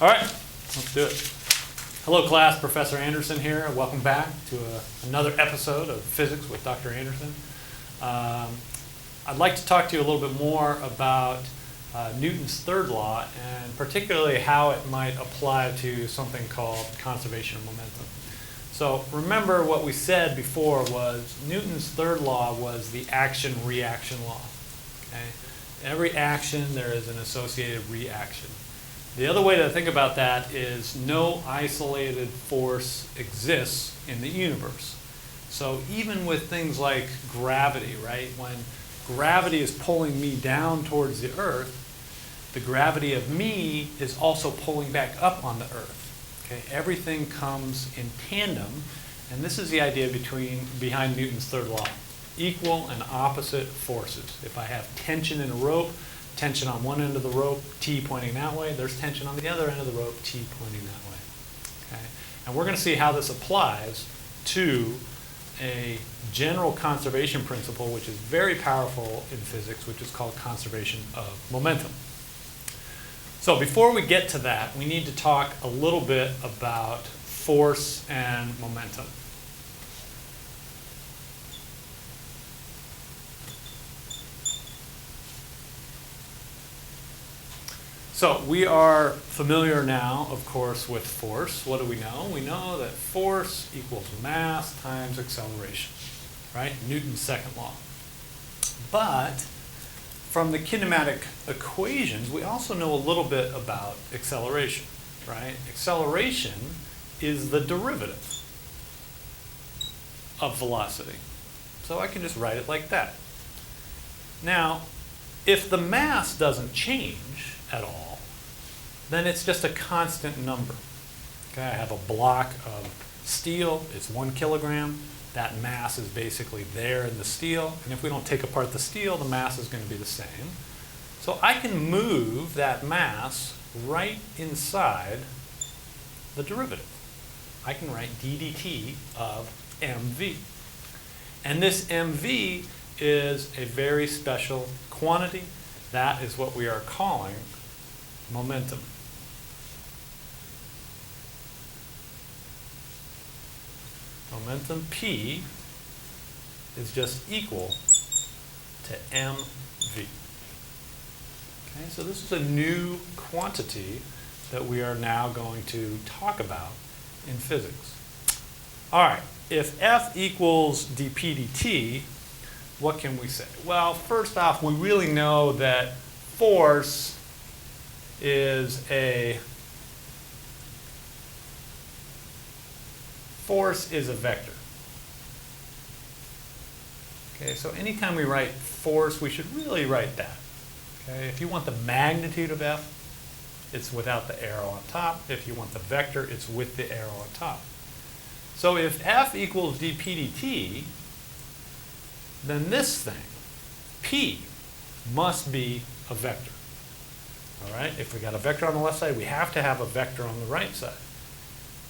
All right, let's do it. Hello class, Professor Anderson here. Welcome back to another episode of Physics with Dr. Anderson. I'd like to talk to you a little bit more about Newton's third law, and particularly how it might apply to something called conservation of momentum. So remember what we said before was Newton's third law was the action-reaction law. Okay? Every action there is an associated reaction. The other way to think about that is no isolated force exists in the universe. So even with things like gravity, right? When gravity is pulling me down towards the Earth, the gravity of me is also pulling back up on the Earth. Okay? Everything comes in tandem, and this is the idea behind Newton's third law. Equal and opposite forces. If I have tension in a rope, tension on one end of the rope, T pointing that way, there's tension on the other end of the rope, T pointing that way. Okay? And we're going to see how this applies to a general conservation principle which is very powerful in physics, which is called conservation of momentum. So before we get to that, we need to talk a little bit about force and momentum. So we are familiar now, of course, with force. What do we know? We know that force equals mass times acceleration, right? Newton's second law. But from the kinematic equations, we also know a little bit about acceleration, right? Acceleration is the derivative of velocity. So I can just write it like that. Now, if the mass doesn't change at all, then it's just a constant number. Okay, I have a block of steel, it's 1 kilogram. That mass is basically there in the steel, and if we don't take apart the steel, the mass is going to be the same. So I can move that mass right inside the derivative. I can write d dt of mv. And this mv is a very special quantity. That is what we are calling momentum. Momentum P is just equal to mv. Okay, so this is a new quantity that we are now going to talk about in physics. All right, if F equals dp dt, what can we say? Well, first off, we really know that force is a vector. Okay, so anytime we write force, we should really write that. Okay, if you want the magnitude of F, it's without the arrow on top. If you want the vector, it's with the arrow on top. So if F equals dp dt, then this thing, P, must be a vector. All right, if we got a vector on the left side, we have to have a vector on the right side.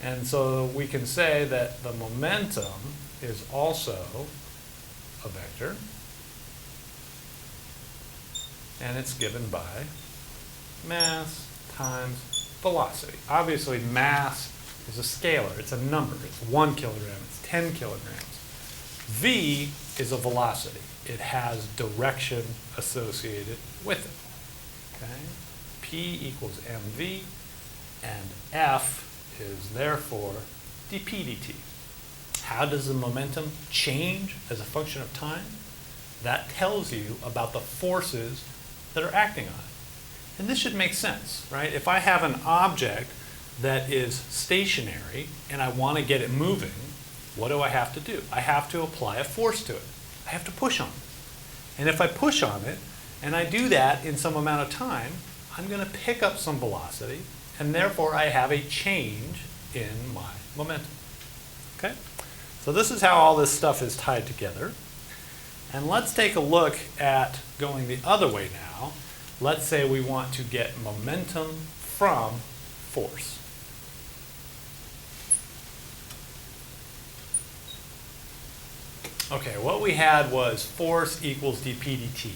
And so we can say that the momentum is also a vector, and it's given by mass times velocity. Obviously, mass is a scalar. It's a number. It's 1 kilogram. It's 10 kilograms. V is a velocity. It has direction associated with it. Okay? P equals mv, and F is therefore dp dt. How does the momentum change as a function of time? That tells you about the forces that are acting on it. And this should make sense, right? If I have an object that is stationary and I want to get it moving, what do I have to do? I have to apply a force to it. I have to push on it. And if I push on it, and I do that in some amount of time, I'm going to pick up some velocity, and therefore I have a change in my momentum. Okay? So this is how all this stuff is tied together. And let's take a look at going the other way now. Let's say we want to get momentum from force. Okay, what we had was force equals dp dt.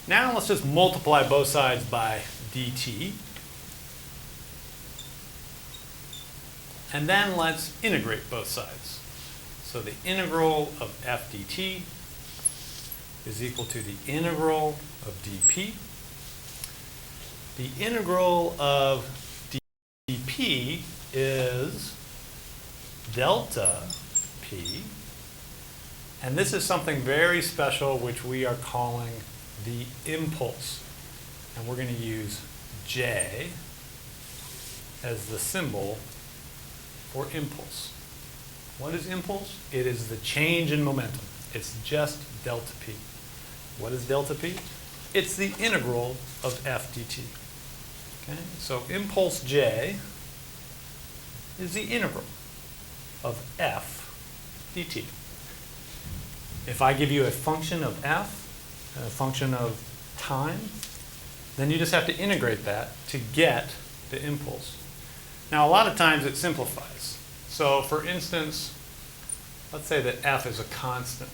Now let's just multiply both sides by dt. And then let's integrate both sides. So the integral of f dt is equal to the integral of dp. The integral of dp is delta p. And this is something very special which we are calling the impulse. And we're going to use J as the symbol for impulse. What is impulse? It is the change in momentum. It's just delta p. What is delta p? It's the integral of f dt. Okay? So impulse J is the integral of f dt. If I give you a function of f, a function of time, then you just have to integrate that to get the impulse. Now, a lot of times it simplifies. So, for instance, let's say that f is a constant.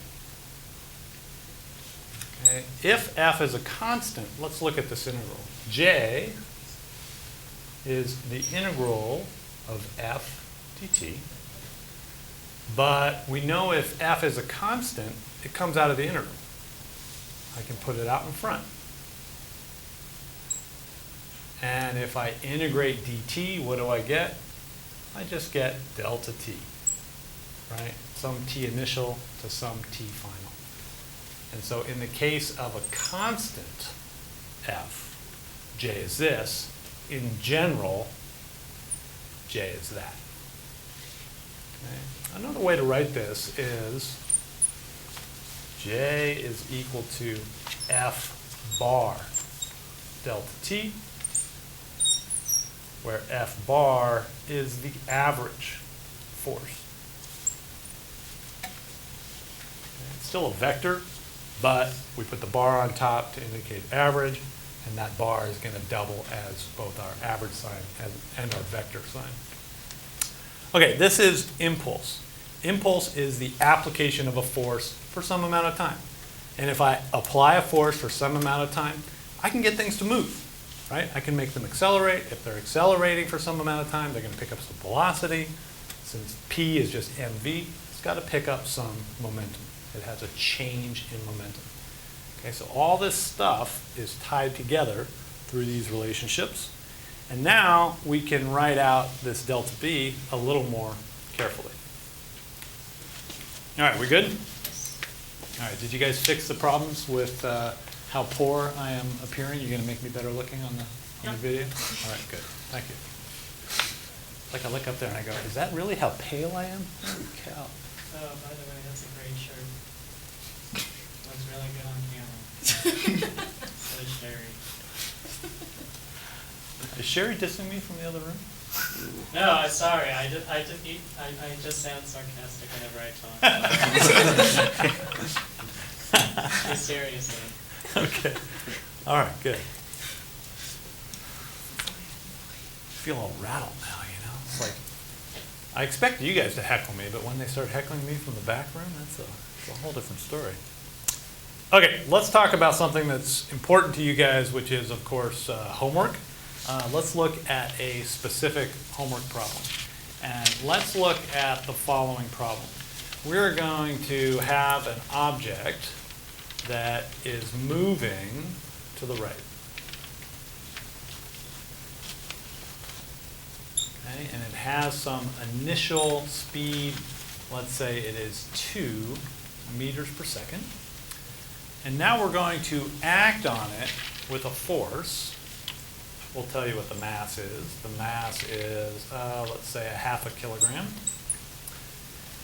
Okay? If f is a constant, let's look at this integral. J is the integral of f dt. But we know if f is a constant, it comes out of the integral. I can put it out in front. And if I integrate dt, what do I get? I just get delta t, right? Some t initial to some t final. And so in the case of a constant f, j is this. In general, j is that. Okay? Another way to write this is J is equal to F bar delta T, where F bar is the average force. Okay, it's still a vector, but we put the bar on top to indicate average, and that bar is going to double as both our average sign and our vector sign. Okay, this is impulse. Impulse is the application of a force for some amount of time. And if I apply a force for some amount of time, I can get things to move, right? I can make them accelerate. If they're accelerating for some amount of time, they're going to pick up some velocity. Since p is just mv, it's got to pick up some momentum. It has a change in momentum. Okay, so all this stuff is tied together through these relationships. And now we can write out this delta b a little more carefully. All right, we good? All right, did you guys fix the problems with how poor I am appearing? You're going to make me better looking on the video? All right, good. Thank you. Like I look up there and I go, is that really how pale I am? Holy cow. Oh, by the way, that's a great shirt. Looks really good on camera. So is Sherry. Is Sherry dissing me from the other room? No, I'm sorry. I just sound sarcastic whenever I talk. Seriously. Okay. All right, good. I feel all rattled now, you know? It's like, I expected you guys to heckle me, but when they start heckling me from the back room, it's a whole different story. Okay, let's talk about something that's important to you guys, which is, of course, homework. Let's look at a specific homework problem. And let's look at the following problem. We're going to have an object that is moving to the right. Okay, and it has some initial speed, let's say it is 2 meters per second. And now we're going to act on it with a force. We'll tell you what the mass is. The mass is, let's say, 1/2 kilogram.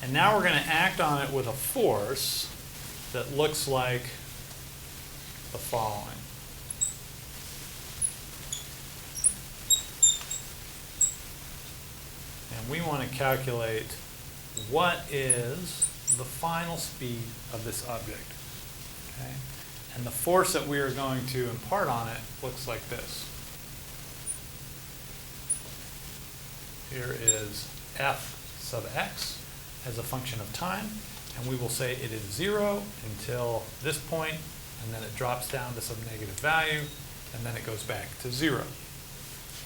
And now we're going to act on it with a force that looks like the following. And we want to calculate what is the final speed of this object. Okay? And the force that we are going to impart on it looks like this. Here is f sub x as a function of time, and we will say it is 0 until this point, and then it drops down to some negative value, and then it goes back to 0.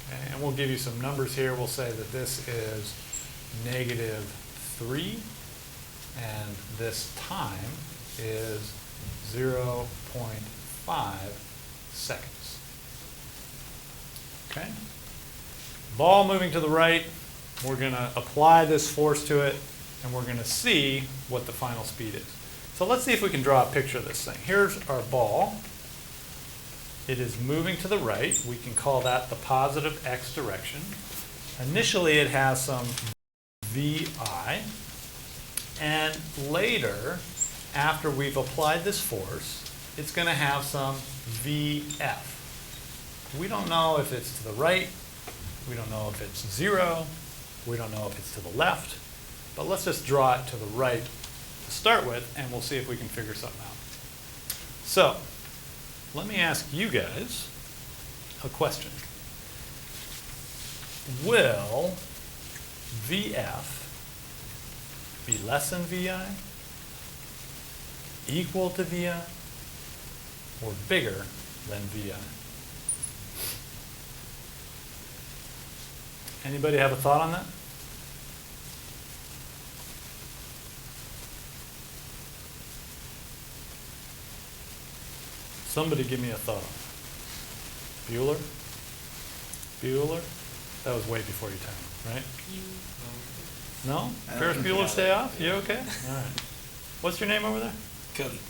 Okay? And we'll give you some numbers here. We'll say that this is negative 3, and this time is 0.5 seconds. Okay? Ball moving to the right, we're going to apply this force to it, and we're going to see what the final speed is. So let's see if we can draw a picture of this thing. Here's our ball. It is moving to the right. We can call that the positive x direction. Initially, it has some VI, and later, after we've applied this force, it's going to have some VF. We don't know if it's to the right, we don't know if it's 0, we don't know if it's to the left, but let's just draw it to the right to start with, and we'll see if we can figure something out. So, let me ask you guys a question. Will VF be less than VI, equal to VI, or bigger than VI? Anybody have a thought on that? Somebody give me a thought. Bueller? Bueller? That was way before your time, right? No? Ferris Bueller stay off? You okay? All right. What's your name over there? Cody.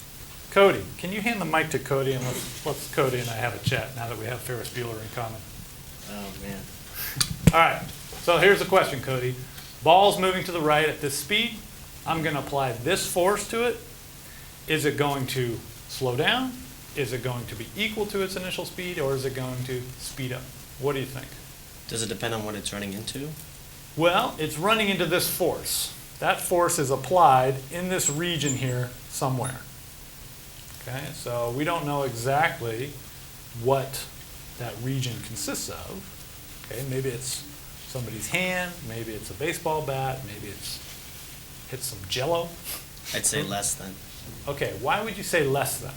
Cody. Can you hand the mic to Cody, and let's Cody and I have a chat now that we have Ferris Bueller in common. Oh, man. All right. So here's the question, Cody. Ball's moving to the right at this speed. I'm going to apply this force to it. Is it going to slow down? Is it going to be equal to its initial speed, or is it going to speed up? What do you think? Does it depend on what it's running into? Well, it's running into this force. That force is applied in this region here somewhere. Okay, so we don't know exactly what that region consists of. Okay, maybe it's somebody's hand, maybe it's a baseball bat, maybe it's hit some jello. I'd say less than. Okay, why would you say less than?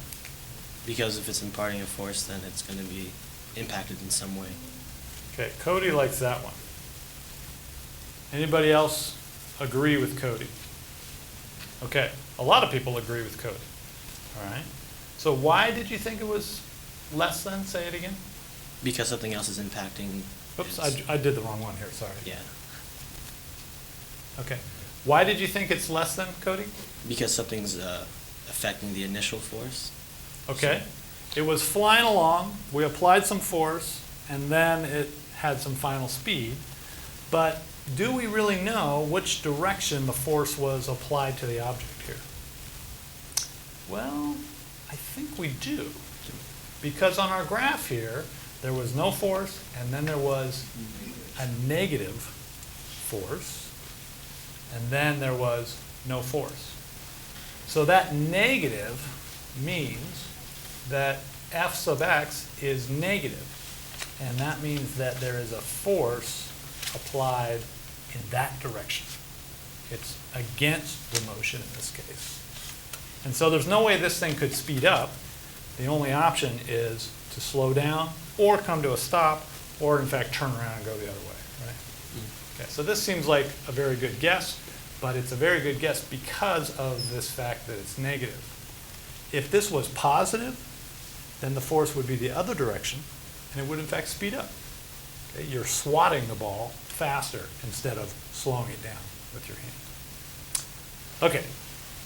Because if it's imparting a force, then it's going to be impacted in some way. Okay, Cody likes that one. Anybody else agree with Cody? Okay, a lot of people agree with Cody. All right. So why did you think it was less than? Say it again. Because something else is impacting. Oops, I did the wrong one here, sorry. Yeah. Okay. Why did you think it's less than, Cody? Because something's affecting the initial force. Okay. It was flying along, we applied some force, and then it had some final speed. But do we really know which direction the force was applied to the object here? Well, I think we do. Because on our graph here, there was no force, and then there was a negative force, and then there was no force. So that negative means that f sub x is negative, and that means that there is a force applied in that direction. It's against the motion in this case. And so there's no way this thing could speed up. The only option is to slow down or come to a stop, or in fact turn around and go the other way, right? Okay, so this seems like a very good guess, but it's a very good guess because of this fact that it's negative. If this was positive, then the force would be the other direction, and it would in fact speed up. Okay, you're swatting the ball faster instead of slowing it down with your hand. Okay,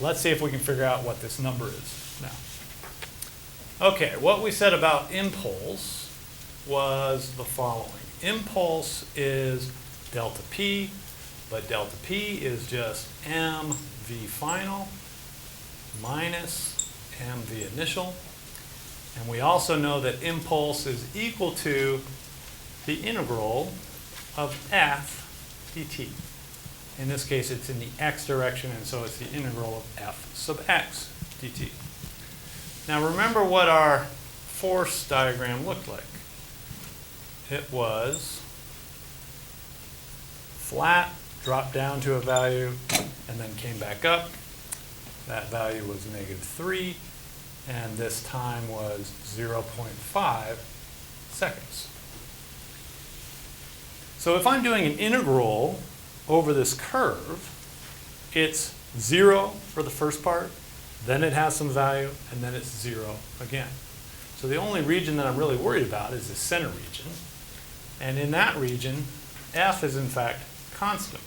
let's see if we can figure out what this number is now. Okay, what we said about impulse was the following. Impulse is delta P, but delta P is just mv final minus mv initial. And we also know that impulse is equal to the integral of f dt. In this case, it's in the x direction, and so it's the integral of f sub x dt. Now remember what our force diagram looked like. It was flat, dropped down to a value, and then came back up. That value was -3, and this time was 0.5 seconds. So if I'm doing an integral over this curve, it's 0 for the first part, then it has some value, and then it's 0 again. So the only region that I'm really worried about is the center region. And in that region, f is in fact constant.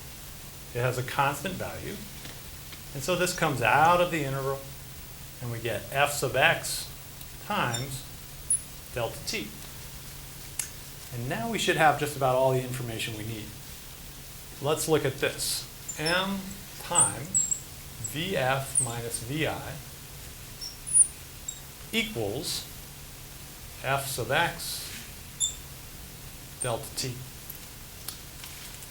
It has a constant value. And so this comes out of the interval, and we get f sub x times delta t. And now we should have just about all the information we need. Let's look at this. M times Vf minus Vi equals f sub x delta t.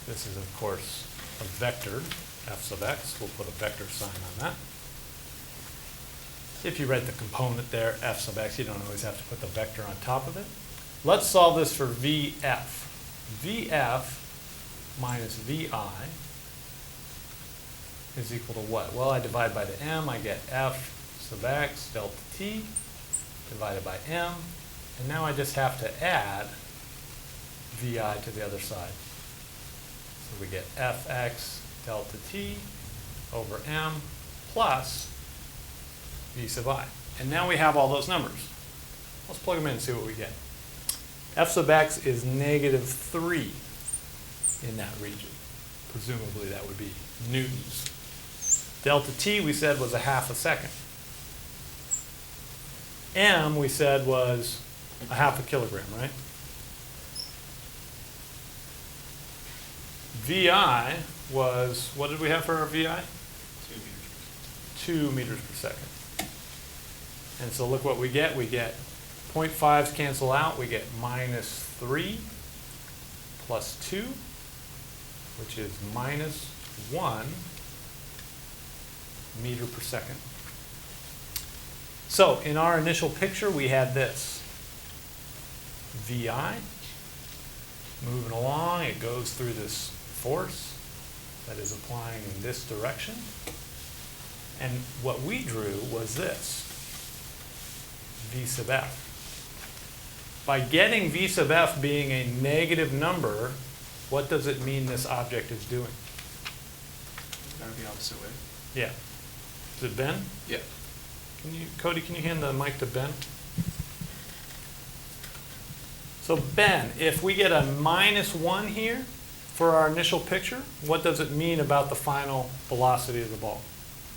This is, of course, a vector, f sub x. We'll put a vector sign on that. If you write the component there, f sub x, you don't always have to put the vector on top of it. Let's solve this for Vf. Vf minus Vi is equal to what? Well, I divide by the m, I get f sub x delta t divided by m, and now I just have to add Vi to the other side. So we get fx delta t over m plus V sub I. And now we have all those numbers. Let's plug them in and see what we get. F sub x is -3 in that region. Presumably that would be newtons. Delta t we said was 1/2 a second. M we said was 1/2 a kilogram, right? Vi was, what did we have for our Vi? 2 meters per second. And so look what we get. We get 0.5s cancel out. We get -3 plus 2, which is -1 meter per second. So in our initial picture, we had this. Vi moving along. It goes through this force that is applying in this direction. And what we drew was this, V sub f. By getting V sub f being a negative number, what does it mean this object is doing? Going the opposite way. Yeah. Is it Ben? Yeah. Cody, can you hand the mic to Ben? So Ben, if we get a -1 here for our initial picture, what does it mean about the final velocity of the ball?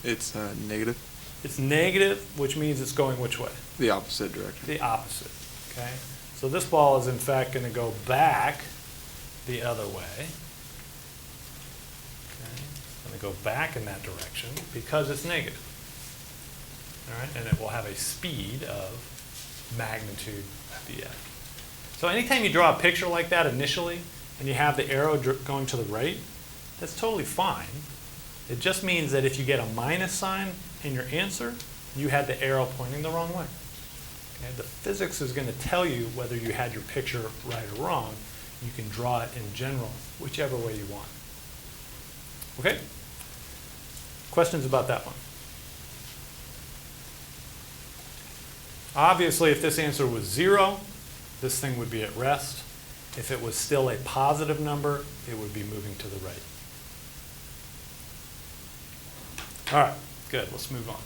It's negative. It's negative, which means it's going which way? The opposite direction. The opposite, okay? So this ball is in fact going to go back the other way. Okay? It's going to go back in that direction because it's negative. All right? And it will have a speed of magnitude Vf. So anytime you draw a picture like that initially, and you have the arrow going to the right, that's totally fine. It just means that if you get a minus sign in your answer, you had the arrow pointing the wrong way. Okay? The physics is going to tell you whether you had your picture right or wrong. You can draw it in general, whichever way you want. Okay? Questions about that one? Obviously, if this answer was 0, this thing would be at rest. If it was still a positive number, it would be moving to the right. All right, good. Let's move on.